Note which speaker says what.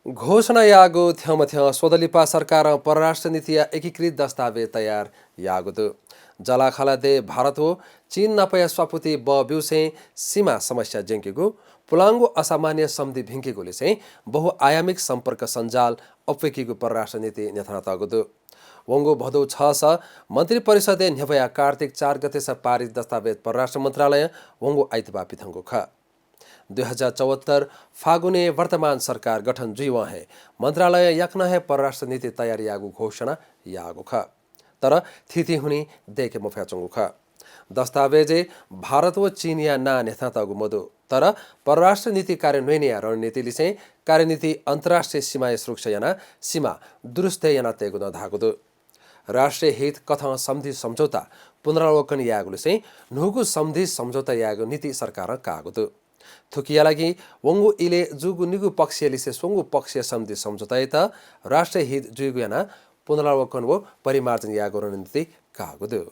Speaker 1: घोषणा यागो थ्यमथ्य स्वदलिपा सरकार परराष्ट्र नीति एकीकृत दस्तावेज तयार यागुदु जलाखला दे भारत हो चीन नपया स्वापुति ब ब्युसे सीमा समस्या जेंकेगु पुलाङ्गो असामान्य सम्धि भिङ्केगुले चाहिँ बहुआयामिक सम्पर्क सञ्जाल अपेकीगु परराष्ट्र नीति नेथातगुदु वंगो भदौ 6 स मन्त्री परिषदे न्यभया कार्तिक 4 गते स पारित दस्तावेज परराष्ट्र मन्त्रालय वंगो आइतबा पिथङ्गो ख 2074 फागुने वर्तमान सरकार गठन जुई है मंत्रालय यक्न है परराष्ट्र नीति तैयारी यागु घोषणा यागु ख तर थिथि हुने देखे मुफ्याचुङ्गु ख दस्तावेजे भारत व चीन या ना नेथातगु मधु तर परराष्ट्र नीति कार्यान्वयन या रणनीति लिसे कार्यनीति अन्तर्राष्ट्रिय सीमा सुरक्षा याना सीमा दुरुस्त याना तेगु नधागुदु राष्ट्रिय हित कथा सम्धि सम्झौता पुनरावलोकन यागुले चाहिँ नुगु सम्धि सम्झौता यागु नीति सरकार कागुदु थुकिया लागि वंगु इले जुगु निगु पक्षीय लिसे सोंगु पक्षीय सम्धि सम्झौता त राष्ट्रिय हित जुगु याना पुनरावलोकन वो परिमार्जन यागु रणनीति कागुदु